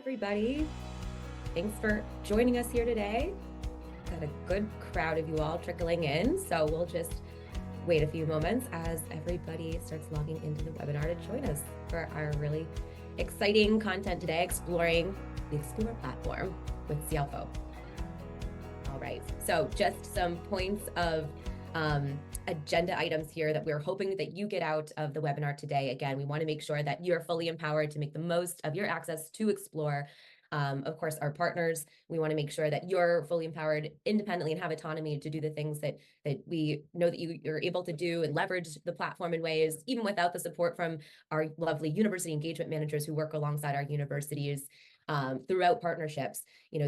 everybody. Thanks for joining us here today. Got a good crowd of you all trickling in, so we'll just wait a few moments as everybody starts logging into the webinar to join us for our really exciting content today, exploring the Explore platform with Cialfo. All right, so just some points of agenda items here that we're hoping that you get out of the webinar today. Again, we want to make sure that you're fully empowered to make the most of your access to Explore. Of course, our partners, we want to make sure that you're fully empowered independently and have autonomy to do the things that we know that you're able to do and leverage the platform in ways, even without the support from our lovely university engagement managers who work alongside our universities throughout partnerships.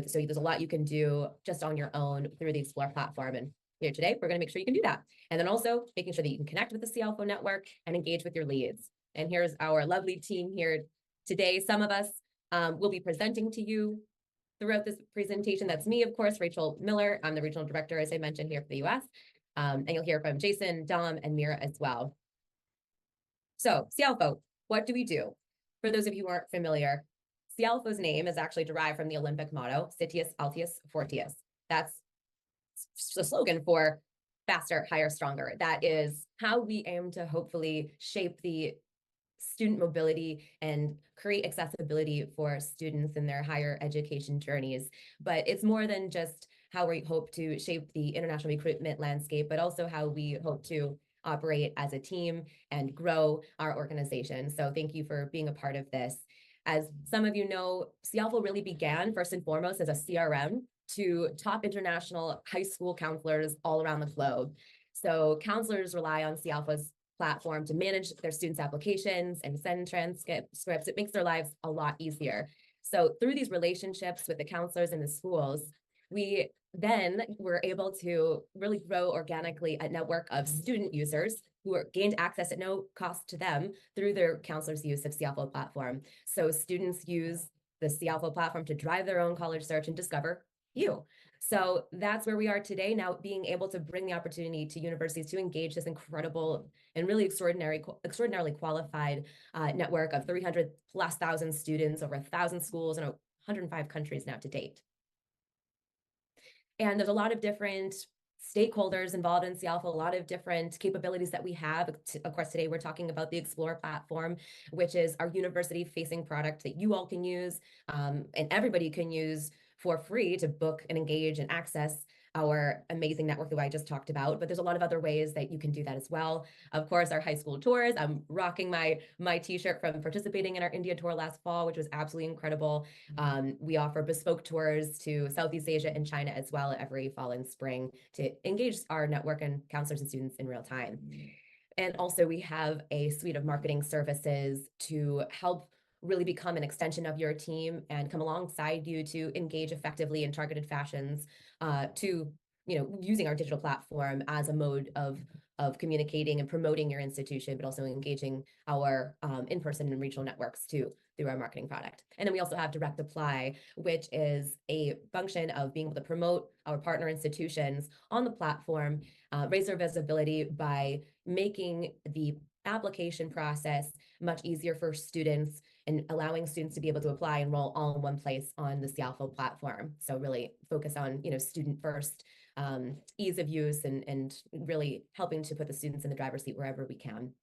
So there's a lot you can do just on your own through the Explore platform. And here today, we're going to make sure you can do that. And then also making sure that you can connect with the Cialfo network and engage with your leads. And here's our lovely team here today. Some of us will be presenting to you throughout this presentation. That's me, of course, Rachel Miller. I'm the regional director, as I mentioned, here for the US. And you'll hear from Jason, Dom, and Mira as well. So Cialfo, what do we do? For those of you who aren't familiar, Cialfo's name is actually derived from the Olympic motto, Citius, Altius, Fortius. That's the slogan for faster, higher, stronger. That is how we aim to hopefully shape the student mobility and create accessibility for students in their higher education journeys. But it's more than just how we hope to shape the international recruitment landscape, but also how we hope to operate as a team and grow our organization. So thank you for being a part of this. As some of you know, Cialfo really began first and foremost as a CRM to top international high school counselors all around the globe. So counselors rely on Cialfo's platform to manage their students' applications and send transcripts. It makes their lives a lot easier. So through these relationships with the counselors in the schools, we then were able to really grow organically a network of student users who gained access at no cost to them through their counselors' use of Cialfo platform. So students use the Cialfo platform to drive their own college search and discover you. So that's where we are today now, being able to bring the opportunity to universities to engage this incredible and really extraordinarily qualified network of 300,000+ students, over 1,000 schools in 105 countries now to date. And there's a lot of different stakeholders involved in Cialfo, a lot of different capabilities that we have. Of course, today we're talking about the Explore platform, which is our university-facing product that you all can use and everybody can use for free to book and engage and access our amazing network that I just talked about. But there's a lot of other ways that you can do that as well. Of course, our high school tours. I'm rocking my t-shirt from participating in our India tour last fall, which was absolutely incredible. We offer bespoke tours to Southeast Asia and China as well every fall and spring to engage our network and counselors and students in real time. And also we have a suite of marketing services to help really become an extension of your team and come alongside you to engage effectively in targeted fashions to, using our digital platform as a mode of communicating and promoting your institution, but also engaging our in-person and regional networks too through our marketing product. And then we also have direct apply, which is a function of being able to promote our partner institutions on the platform, raise their visibility by making the application process much easier for students and allowing students to be able to apply and enroll all in one place on the Cialfo platform. So really focus on, student first, ease of use and really helping to put the students in the driver's seat wherever we can.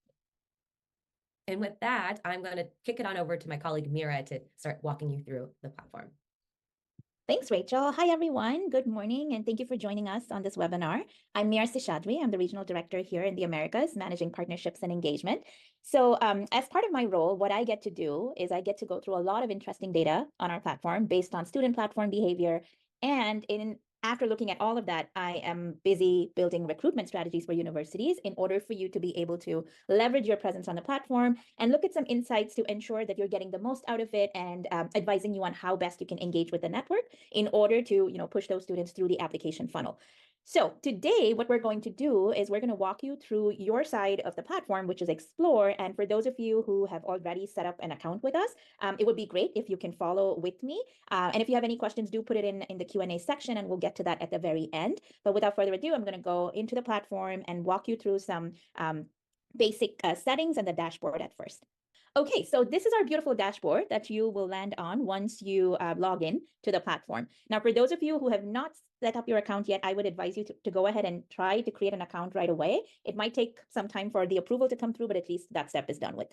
And with that, I'm going to kick it on over to my colleague Mira to start walking you through the platform. Thanks, Rachel. Hi, everyone. Good morning, and thank you for joining us on this webinar. I'm Mira Seshadri. I'm the Regional Director here in the Americas, managing partnerships and engagement. So as part of my role, what I get to do is I get to go through a lot of interesting data on our platform based on student platform behavior. And after looking at all of that, I am busy building recruitment strategies for universities in order for you to be able to leverage your presence on the platform and look at some insights to ensure that you're getting the most out of it and advising you on how best you can engage with the network in order to push those students through the application funnel. So today, what we're going to do is we're going to walk you through your side of the platform, which is Explore. And for those of you who have already set up an account with us, it would be great if you can follow with me. And if you have any questions, do put it in the Q&A section, and we'll get to that at the very end. But without further ado, I'm going to go into the platform and walk you through some basic settings and the dashboard at first. Okay, so this is our beautiful dashboard that you will land on once you log in to the platform. Now, for those of you who have not set up your account yet, I would advise you to go ahead and try to create an account right away. It might take some time for the approval to come through, but at least that step is done with.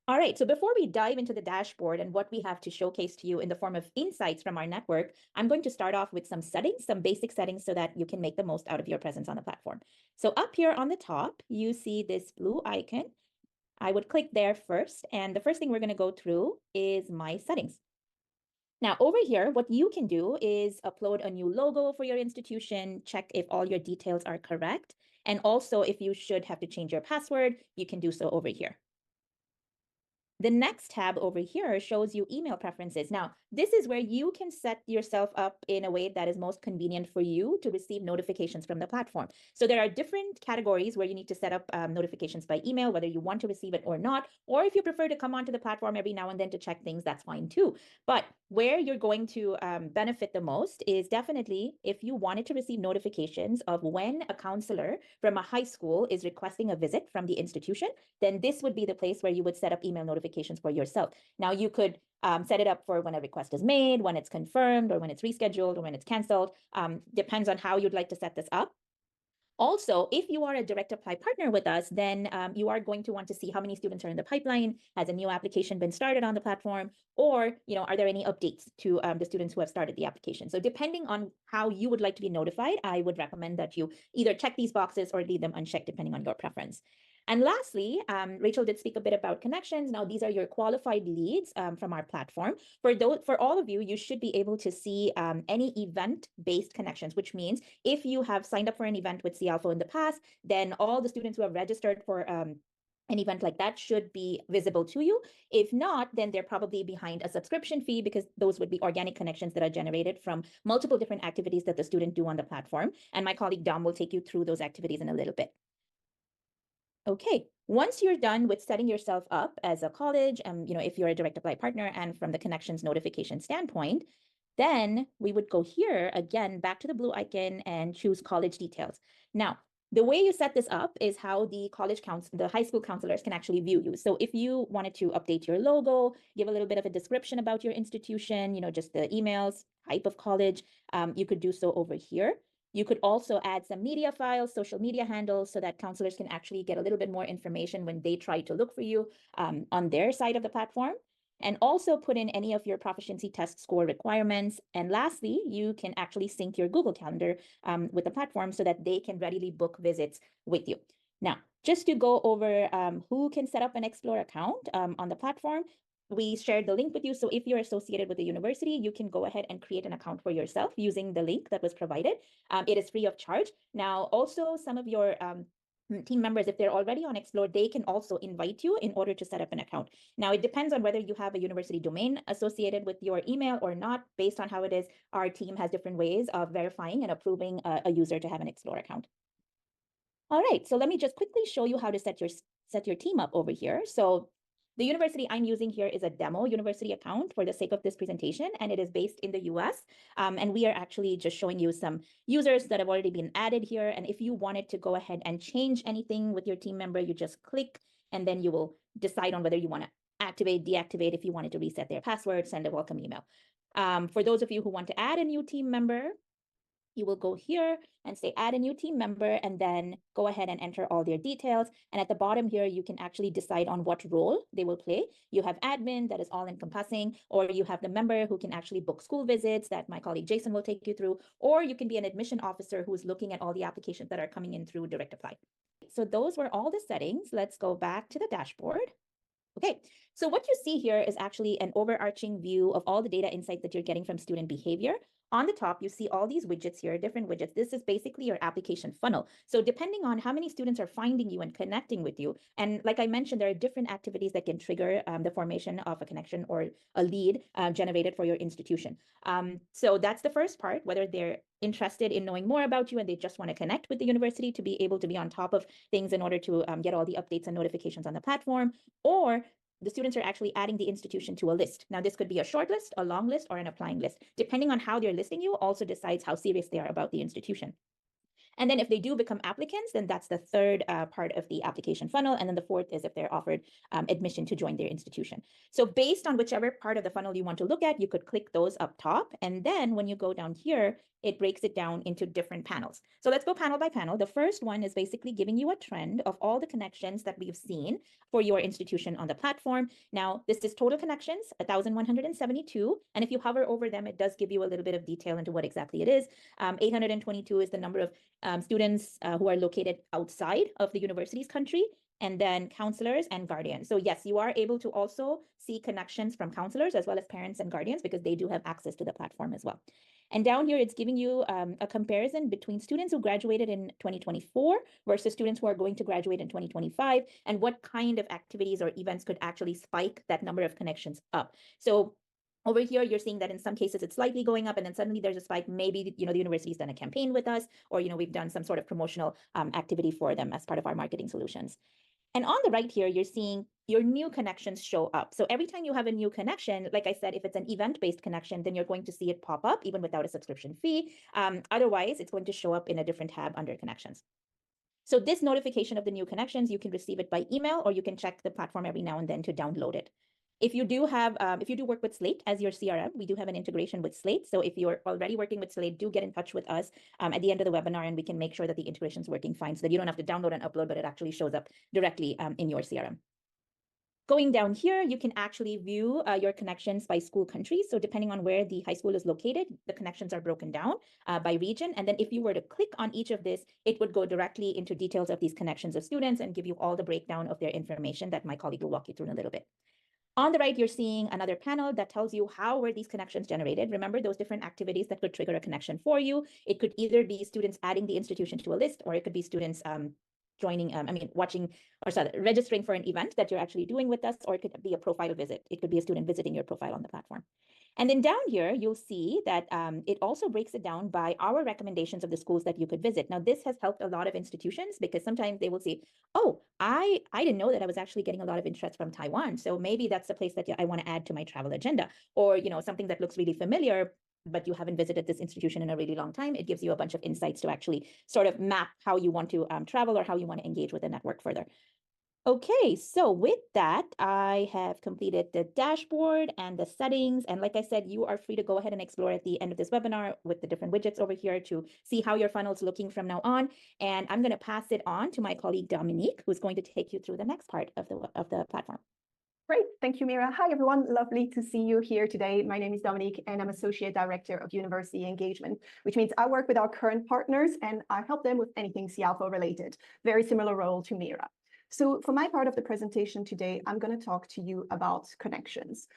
All right, so before we dive into the dashboard and what we have to showcase to you in the form of insights from our network, I'm going to start off with some settings, some basic settings so that you can make the most out of your presence on the platform. So up here on the top, you see this blue icon. I would click there first, and the first thing we're going to go through is my settings. Now, over here, what you can do is upload a new logo for your institution, check if all your details are correct, and also if you should have to change your password, you can do so over here. The next tab over here shows you email preferences. Now, this is where you can set yourself up in a way that is most convenient for you to receive notifications from the platform. So there are different categories where you need to set up notifications by email, whether you want to receive it or not, or if you prefer to come onto the platform every now and then to check things, that's fine too. But where you're going to benefit the most is definitely if you wanted to receive notifications of when a counselor from a high school is requesting a visit from the institution, then this would be the place where you would set up email notifications for yourself. Now, you could set it up for when a request is made, when it's confirmed, or when it's rescheduled, or when it's canceled. Depends on how you'd like to set this up. Also, if you are a direct apply partner with us, then you are going to want to see how many students are in the pipeline. Has a new application been started on the platform? Or, are there any updates to the students who have started the application? So depending on how you would like to be notified, I would recommend that you either check these boxes or leave them unchecked depending on your preference. And lastly, Rachel did speak a bit about connections. Now, these are your qualified leads from our platform. For all of you, you should be able to see any event-based connections, which means if you have signed up for an event with Cialfo in the past, then all the students who have registered for an event like that should be visible to you. If not, then they're probably behind a subscription fee because those would be organic connections that are generated from multiple different activities that the student do on the platform. And my colleague Dom will take you through those activities in a little bit. Okay, once you're done with setting yourself up as a college, if you're a direct apply partner and from the connections notification standpoint, then we would go here again, back to the blue icon and choose college details. Now, the way you set this up is how the high school counselors can actually view you. So if you wanted to update your logo, give a little bit of a description about your institution, just the emails, type of college, you could do so over here. You could also add some media files, social media handles, so that counselors can actually get a little bit more information when they try to look for you on their side of the platform. And also put in any of your proficiency test score requirements. And lastly, you can actually sync your Google Calendar with the platform so that they can readily book visits with you. Now, just to go over who can set up an Explore account on the platform, we shared the link with you. So if you're associated with the university, you can go ahead and create an account for yourself using the link that was provided. It is free of charge. Now, also some of your team members, if they're already on Explore, they can also invite you in order to set up an account. Now, it depends on whether you have a university domain associated with your email or not. Based on how it is, our team has different ways of verifying and approving a user to have an Explore account. All right, so let me just quickly show you how to set your team up over here. So the university I'm using here is a demo university account for the sake of this presentation, and it is based in the US. And we are actually just showing you some users that have already been added here. And if you wanted to go ahead and change anything with your team member, you just click, and then you will decide on whether you want to activate, deactivate, if you wanted to reset their password, send a welcome email. For those of you who want to add a new team member, you will go here and say add a new team member and then go ahead and enter all their details. And at the bottom here, you can actually decide on what role they will play. You have admin, that is all encompassing, or you have the member who can actually book school visits that my colleague Jason will take you through, or you can be an admission officer who is looking at all the applications that are coming in through direct apply. So those were all the settings. Let's go back to the dashboard. Okay, so what you see here is actually an overarching view of all the data insights that you're getting from student behavior. On the top, you see all these widgets here, different widgets. This is basically your application funnel. So depending on how many students are finding you and connecting with you, and like I mentioned, there are different activities that can trigger the formation of a connection or a lead generated for your institution. So that's the first part, whether they're interested in knowing more about you and they just want to connect with the university to be able to be on top of things in order to get all the updates and notifications on the platform, or the students are actually adding the institution to a list. Now, this could be a short list, a long list, or an applying list. Depending on how they're listing you also decides how serious they are about the institution. And then if they do become applicants, then that's the third part of the application funnel. And then the fourth is if they're offered admission to join their institution. So based on whichever part of the funnel you want to look at, you could click those up top. And then when you go down here, it breaks it down into different panels. So let's go panel by panel. The first one is basically giving you a trend of all the connections that we've seen for your institution on the platform. Now, this is total connections, 1,172. And if you hover over them, it does give you a little bit of detail into what exactly it is. 822 is the number of students who are located outside of the university's country, and then counselors and guardians. So yes, you are able to also see connections from counselors as well as parents and guardians because they do have access to the platform as well. And down here, it's giving you a comparison between students who graduated in 2024 versus students who are going to graduate in 2025, and what kind of activities or events could actually spike that number of connections up. So over here, you're seeing that in some cases it's slightly going up, and then suddenly there's a spike. Maybe, the university's done a campaign with us, or, we've done some sort of promotional activity for them as part of our marketing solutions. And on the right here, you're seeing your new connections show up. So every time you have a new connection, like I said, if it's an event-based connection, then you're going to see it pop up even without a subscription fee. Otherwise, it's going to show up in a different tab under connections. So this notification of the new connections, you can receive it by email, or you can check the platform every now and then to download it. If you do work with Slate as your CRM, we do have an integration with Slate. So if you're already working with Slate, do get in touch with us at the end of the webinar, and we can make sure that the integration is working fine so that you don't have to download and upload, but it actually shows up directly in your CRM. Going down here, you can actually view your connections by school country. So depending on where the high school is located, the connections are broken down by region. And then if you were to click on each of this, it would go directly into details of these connections of students and give you all the breakdown of their information that my colleague will walk you through in a little bit. On the right, you're seeing another panel that tells you how were these connections generated. Remember those different activities that could trigger a connection for you. It could either be students adding the institution to a list, or it could be students registering for an event that you're actually doing with us, or it could be a profile visit. It could be a student visiting your profile on the platform. And then down here, you'll see that it also breaks it down by our recommendations of the schools that you could visit. Now, this has helped a lot of institutions because sometimes they will see, oh, I didn't know that I was actually getting a lot of interest from Taiwan. So maybe that's the place that I want to add to my travel agenda, or, something that looks really familiar, but you haven't visited this institution in a really long time. It gives you a bunch of insights to actually sort of map how you want to travel or how you want to engage with the network further. Okay, so with that, I have completed the dashboard and the settings. And like I said, you are free to go ahead and explore at the end of this webinar with the different widgets over here to see how your funnel is looking from now on. And I'm going to pass it on to my colleague, Dominique, who's going to take you through the next part of the platform. Great. Thank you, Mira. Hi, everyone. Lovely to see you here today. My name is Dominique, and I'm Associate Director of University Engagement, which means I work with our current partners and I help them with anything Cialfo related. Very similar role to Mira. So for my part of the presentation today, I'm going to talk to you about connections.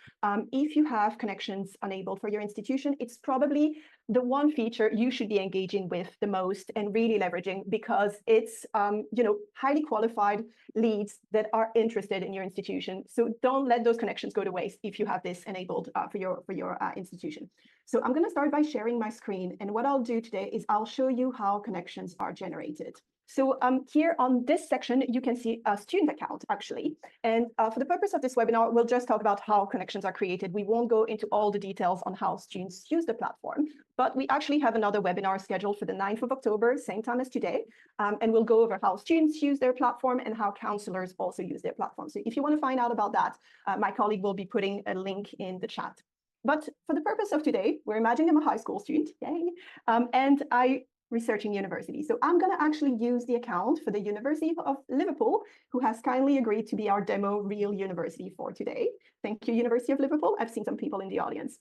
If you have connections enabled for your institution, it's probably the one feature you should be engaging with the most and really leveraging, because it's highly qualified leads that are interested in your institution. So don't let those connections go to waste if you have this enabled for your institution. So I'm going to start by sharing my screen, and what I'll do today is I'll show you how connections are generated. So here on this section, you can see a student account, actually. And for the purpose of this webinar, we'll just talk about how connections are created. We won't go into all the details on how students use the platform, but we actually have another webinar scheduled for the 9th of October, same time as today. And we'll go over how students use their platform and how counselors also use their platform. So if you want to find out about that, my colleague will be putting a link in the chat. But for the purpose of today, we're imagining I'm a high school student, yay, and I researching university. So I'm going to actually use the account for the University of Liverpool, who has kindly agreed to be our demo real university for today. Thank you, University of Liverpool. I've seen some people in the audience.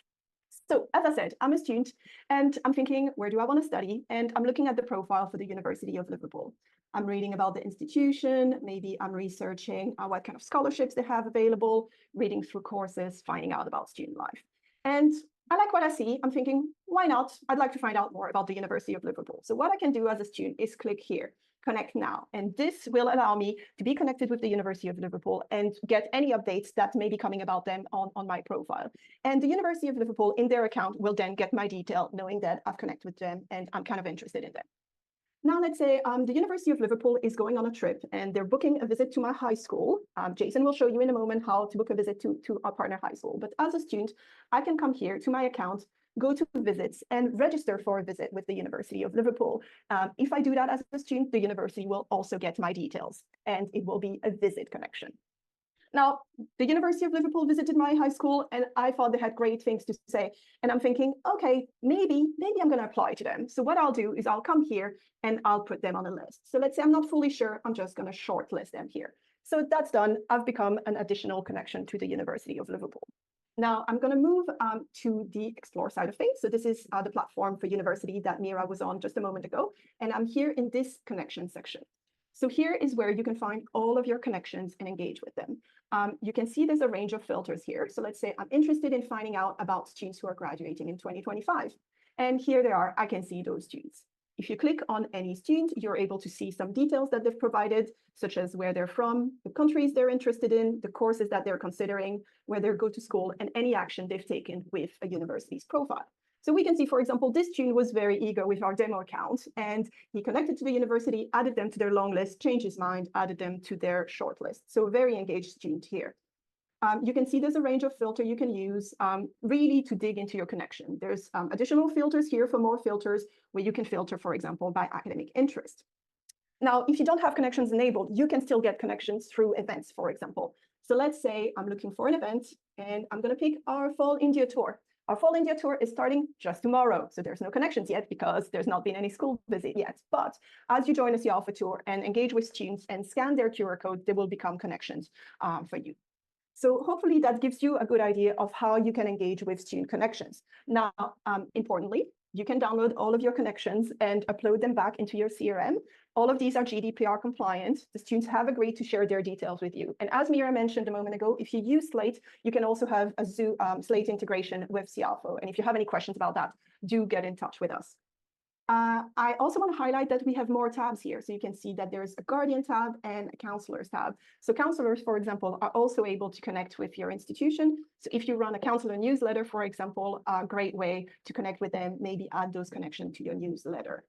So as I said, I'm a student and I'm thinking, where do I want to study? And I'm looking at the profile for the University of Liverpool. I'm reading about the institution. Maybe I'm researching what kind of scholarships they have available, reading through courses, finding out about student life. And I like what I see. I'm thinking, why not? I'd like to find out more about the University of Liverpool. So what I can do as a student is click here, connect now. And this will allow me to be connected with the University of Liverpool and get any updates that may be coming about them on my profile. And the University of Liverpool in their account will then get my detail, knowing that I've connected with them and I'm kind of interested in them. Now, let's say the University of Liverpool is going on a trip and they're booking a visit to my high school. Jason will show you in a moment how to book a visit to our partner high school. But as a student, I can come here to my account, go to visits and register for a visit with the University of Liverpool. If I do that as a student, the university will also get my details, and it will be a visit connection. Now, the University of Liverpool visited my high school, and I thought they had great things to say. And I'm thinking, okay, maybe I'm going to apply to them. So what I'll do is I'll come here and I'll put them on a list. So let's say I'm not fully sure, I'm just going to shortlist them here. So that's done. I've become an additional connection to the University of Liverpool. Now I'm going to move to the Explore side of things. So this is the platform for university that Mira was on just a moment ago. And I'm here in this connection section. So here is where you can find all of your connections and engage with them. You can see there's a range of filters here. So let's say I'm interested in finding out about students who are graduating in 2025. And here they are. I can see those students. If you click on any student, you're able to see some details that they've provided, such as where they're from, the countries they're interested in, the courses that they're considering, where they go to school, and any action they've taken with a university's profile. So we can see, for example, this student was very eager with our demo account, and he connected to the university, added them to their long list, changed his mind, added them to their short list. So a very engaged student here. You can see there's a range of filter you can use really to dig into your connection. There's additional filters here for more filters where you can filter, for example, by academic interest. Now, if you don't have connections enabled, you can still get connections through events, for example. So let's say I'm looking for an event and I'm going to pick our Fall India tour. Our Fall India tour is starting just tomorrow, so there's no connections yet because there's not been any school visit yet. But as you join a Cialfo tour and engage with students and scan their QR code, they will become connections for you. So hopefully that gives you a good idea of how you can engage with student connections. Now, importantly, you can download all of your connections and upload them back into your CRM. All of these are GDPR compliant. The students have agreed to share their details with you. And as Mira mentioned a moment ago, if you use Slate, you can also have a Slate integration with Cialfo. And if you have any questions about that, do get in touch with us. I also want to highlight that we have more tabs here. So you can see that there's a Guardian tab and a Counselors tab. So counselors, for example, are also able to connect with your institution. So if you run a counselor newsletter, for example, a great way to connect with them, maybe add those connections to your newsletter.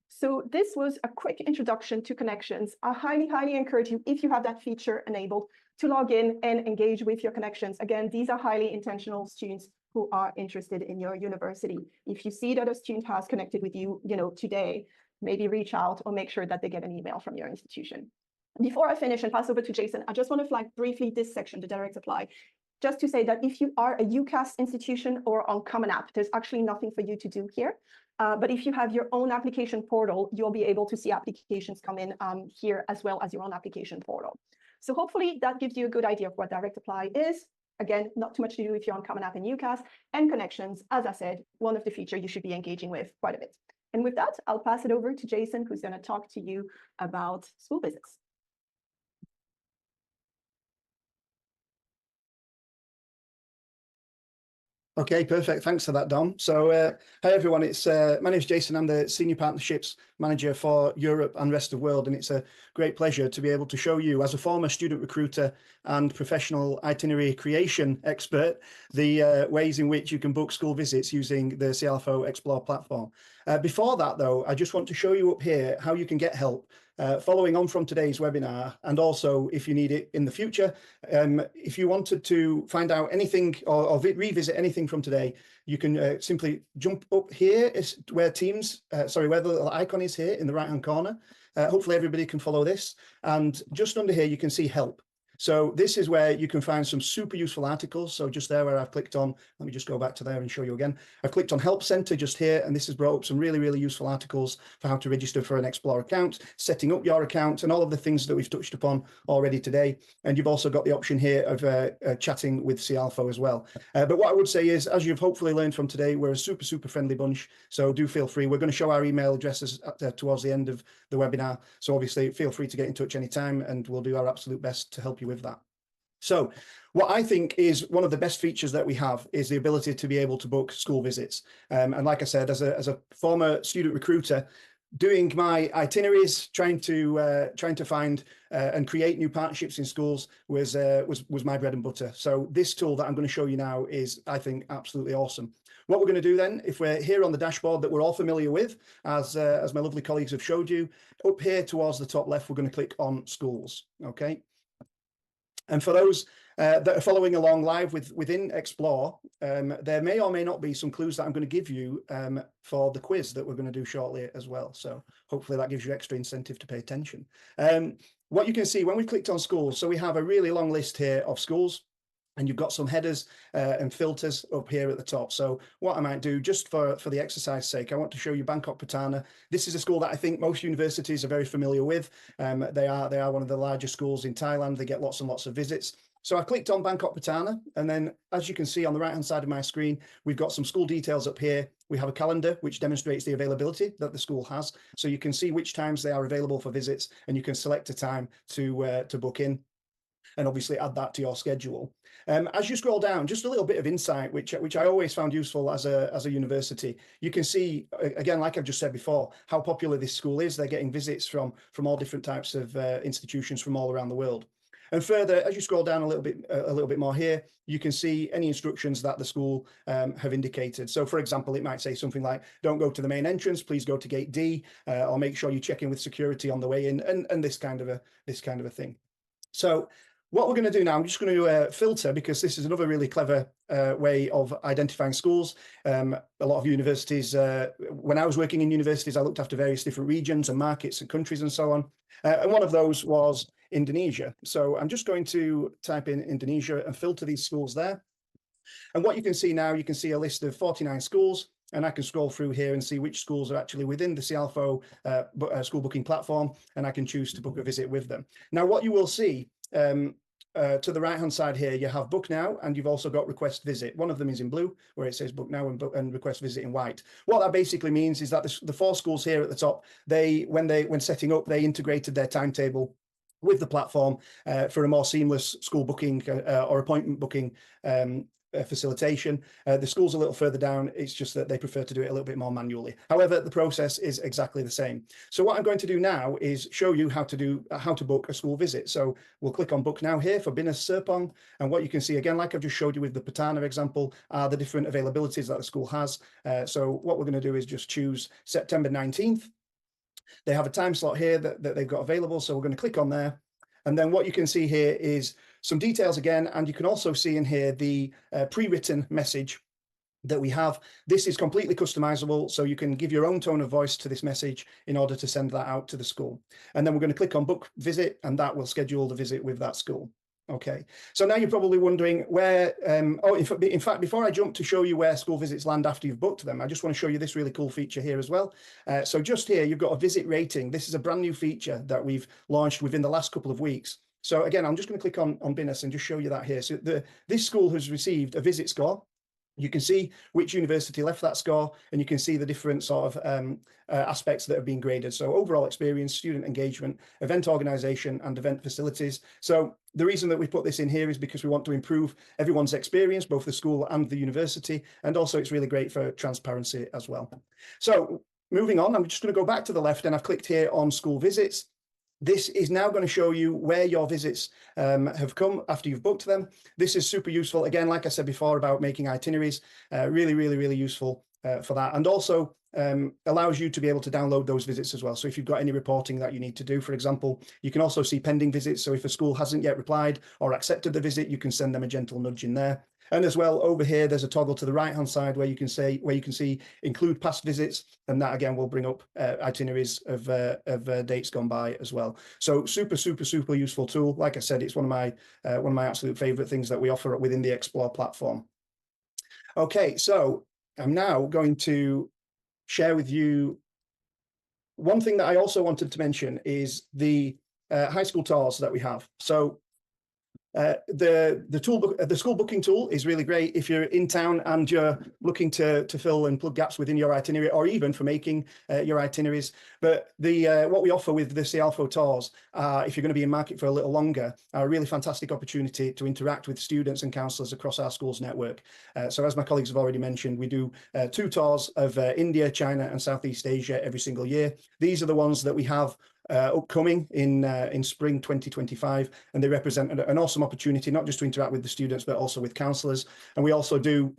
So this was a quick introduction to connections. I highly encourage you, if you have that feature enabled, to log in and engage with your connections. Again, these are highly intentional students who are interested in your university. If you see that a student has connected with you, today, maybe reach out or make sure that they get an email from your institution. Before I finish and pass over to Jason, I just want to flag briefly this section, the direct apply, just to say that if you are a UCAS institution or on Common App, there's actually nothing for you to do here. But if you have your own application portal, you'll be able to see applications come in here as well as your own application portal. So hopefully that gives you a good idea of what direct apply is. Again, not too much to do if you're on Common App and UCAS, and connections, as I said, one of the features you should be engaging with quite a bit. And with that, I'll pass it over to Jason, who's going to talk to you about school visits. Okay, perfect. Thanks for that, Dom. So, hi everyone. My name is Jason. I'm the Senior Partnerships Manager for Europe and Rest of the World, and it's a great pleasure to be able to show you, as a former student recruiter and professional itinerary creation expert, the ways in which you can book school visits using the Cialfo Explore platform. Before that, though, I just want to show you up here how you can get help following on from today's webinar, and also if you need it in the future. If you wanted to find out anything or revisit anything from today, you can simply jump up here where where the little icon is here in the right hand corner. Hopefully everybody can follow this, and just under here you can see help. So this is where you can find some super useful articles. So just there where I've clicked on, let me just go back to there and show you again. I've clicked on Help Center just here, and this has brought up some really useful articles for how to register for an Explore account, setting up your account, and all of the things that we've touched upon already today. And you've also got the option here of chatting with Cialfo as well. But what I would say is, as you've hopefully learned from today, we're a super friendly bunch. So do feel free. We're going to show our email addresses towards the end of the webinar. So obviously feel free to get in touch anytime, and we'll do our absolute best to help you with that. So what I think is one of the best features that we have is the ability to be able to book school visits. And like I said, as a former student recruiter, doing my itineraries, trying to find and create new partnerships in schools was my bread and butter. So this tool that I'm going to show you now is, I think, absolutely awesome. What we're going to do then, if we're here on the dashboard that we're all familiar with, as my lovely colleagues have showed you, up here towards the top left, we're going to click on schools. Okay. And for those that are following along live within Explore, there may or may not be some clues that I'm going to give you for the quiz that we're going to do shortly as well. So hopefully that gives you extra incentive to pay attention. What you can see when we clicked on schools, so we have a really long list here of schools, and you've got some headers and filters up here at the top. So what I might do, just for the exercise sake, I want to show you Bangkok Patana. This is a school that I think most universities are very familiar with. They are one of the largest schools in Thailand. They get lots and lots of visits. So I clicked on Bangkok Patana, and then as you can see on the right-hand side of my screen, we've got some school details up here. We have a calendar which demonstrates the availability that the school has. So you can see which times they are available for visits, and you can select a time to book in, and obviously add that to your schedule. As you scroll down, just a little bit of insight, which I always found useful as a university. You can see, again, like I've just said before, how popular this school is. They're getting visits from all different types of institutions from all around the world. And further, as you scroll down a little bit more here, you can see any instructions that the school have indicated. So, for example, it might say something like, "Don't go to the main entrance, please go to gate D," or "Make sure you check in with security on the way in," and this kind of a thing. So what we're going to do now, I'm just going to filter, because this is another really clever way of identifying schools. A lot of universities, when I was working in universities, I looked after various different regions and markets and countries and so on. And one of those was Indonesia. So I'm just going to type in Indonesia and filter these schools there. And what you can see now, you can see a list of 49 schools. And I can scroll through here and see which schools are actually within the Cialfo school booking platform, and I can choose to book a visit with them. Now, what you will see to the right-hand side here, you have book now, and you've also got request visit. One of them is in blue, where it says book now, and request visit in white. What that basically means is that the 4 schools here at the top, when setting up, they integrated their timetable with the platform for a more seamless school booking or appointment booking facilitation. The school's a little further down. It's just that they prefer to do it a little bit more manually. However, the process is exactly the same. So what I'm going to do now is show you how to book a school visit. So we'll click on book now here for Binas Serpong, and what you can see, again, like I've just showed you with the Patana example, are the different availabilities that the school has. So what we're going to do is just choose September 19th. They have a time slot here that they've got available, so we're going to click on there. And then what you can see here is some details again, and you can also see in here the pre-written message that we have. This is completely customizable, so you can give your own tone of voice to this message in order to send that out to the school. And then we're going to click on book visit, and that will schedule the visit with that school. Okay, so now you're probably wondering where, in fact, before I jump to show you where school visits land after you've booked them, I just want to show you this really cool feature here as well. So just here, you've got a visit rating. This is a brand new feature that we've launched within the last couple of weeks. So again, I'm just going to click on Binas and just show you that here. So this school has received a visit score. You can see which university left that score, and you can see the different sort of aspects that have been graded. So overall experience, student engagement, event organization, and event facilities. So the reason that we put this in here is because we want to improve everyone's experience, both the school and the university. And also it's really great for transparency as well. So moving on, I'm just going to go back to the left, and I've clicked here on school visits. This is now going to show you where your visits have come after you've booked them. This is super useful. Again, like I said before about making itineraries, really useful for that. And also allows you to be able to download those visits as well. So if you've got any reporting that you need to do, for example, you can also see pending visits. So if a school hasn't yet replied or accepted the visit, you can send them a gentle nudge in there. And as well, over here, there's a toggle to the right-hand side where you can see include past visits, and that again will bring up itineraries of dates gone by as well. So super useful tool. Like I said, it's one of my absolute favorite things that we offer within the Explore platform. Okay, so I'm now going to share with you one thing that I also wanted to mention is the high school tours that we have. So the school booking tool is really great if you're in town and you're looking to fill and plug gaps within your itinerary, or even for making your itineraries. But what we offer with the Cialfo tours, if you're going to be in market for a little longer, are a really fantastic opportunity to interact with students and counsellors across our school's network. So as my colleagues have already mentioned, we do 2 tours of India, China and Southeast Asia every single year. These are the ones that we have upcoming in spring 2025, and they represent an awesome opportunity not just to interact with the students but also with counsellors. And we also do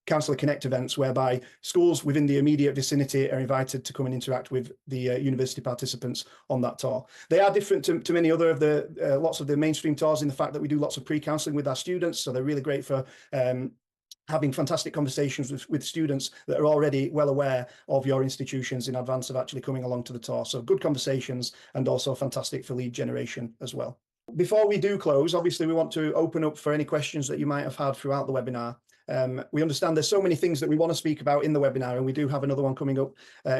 Councillor Connect events, whereby schools within the immediate vicinity are invited to come and interact with the university participants on that tour. They are different to many other of the lots of the mainstream tours in the fact that we do lots of pre-counselling with our students, so they're really great for having fantastic conversations with students that are already well aware of your institutions in advance of actually coming along to the tour. So good conversations, and also fantastic for lead generation as well. Before we do close, obviously we want to open up for any questions that you might have had throughout the webinar. We understand there's so many things that we want to speak about in the webinar, and we do have another one coming up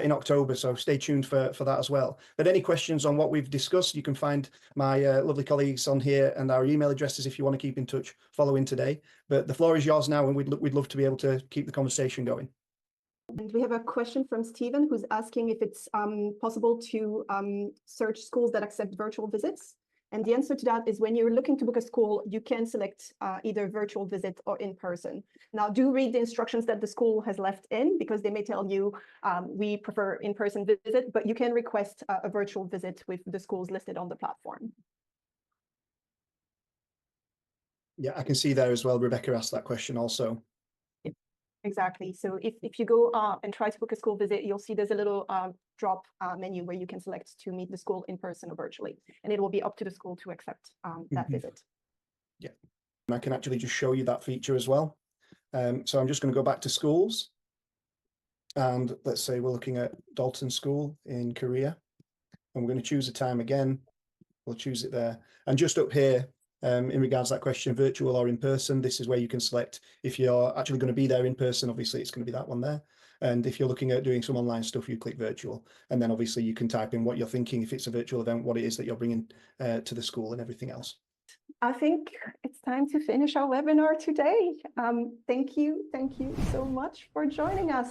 in October, so stay tuned for that as well. But any questions on what we've discussed, you can find my lovely colleagues on here and our email addresses if you want to keep in touch following today. But the floor is yours now, and we'd love to be able to keep the conversation going. And we have a question from Stephen, who's asking if it's possible to search schools that accept virtual visits. And the answer to that is, when you're looking to book a school, you can select either virtual visit or in person. Now, do read the instructions that the school has left in, because they may tell you we prefer in-person visit, but you can request a virtual visit with the schools listed on the platform. Yeah, I can see there as well. Rebecca asked that question also. Exactly. So if you go and try to book a school visit, you'll see there's a little drop menu where you can select to meet the school in person or virtually, and it will be up to the school to accept that visit. Yeah, and I can actually just show you that feature as well. So I'm just going to go back to schools, and let's say we're looking at Dalton School in Korea, and we're going to choose a time again. We'll choose it there, and just up here, in regards to that question, virtual or in person, this is where you can select if you're actually going to be there in person. Obviously, it's going to be that one there. And if you're looking at doing some online stuff, you click virtual. And then obviously you can type in what you're thinking, if it's a virtual event, what it is that you're bringing to the school and everything else. I think it's time to finish our webinar today. Thank you so much for joining us.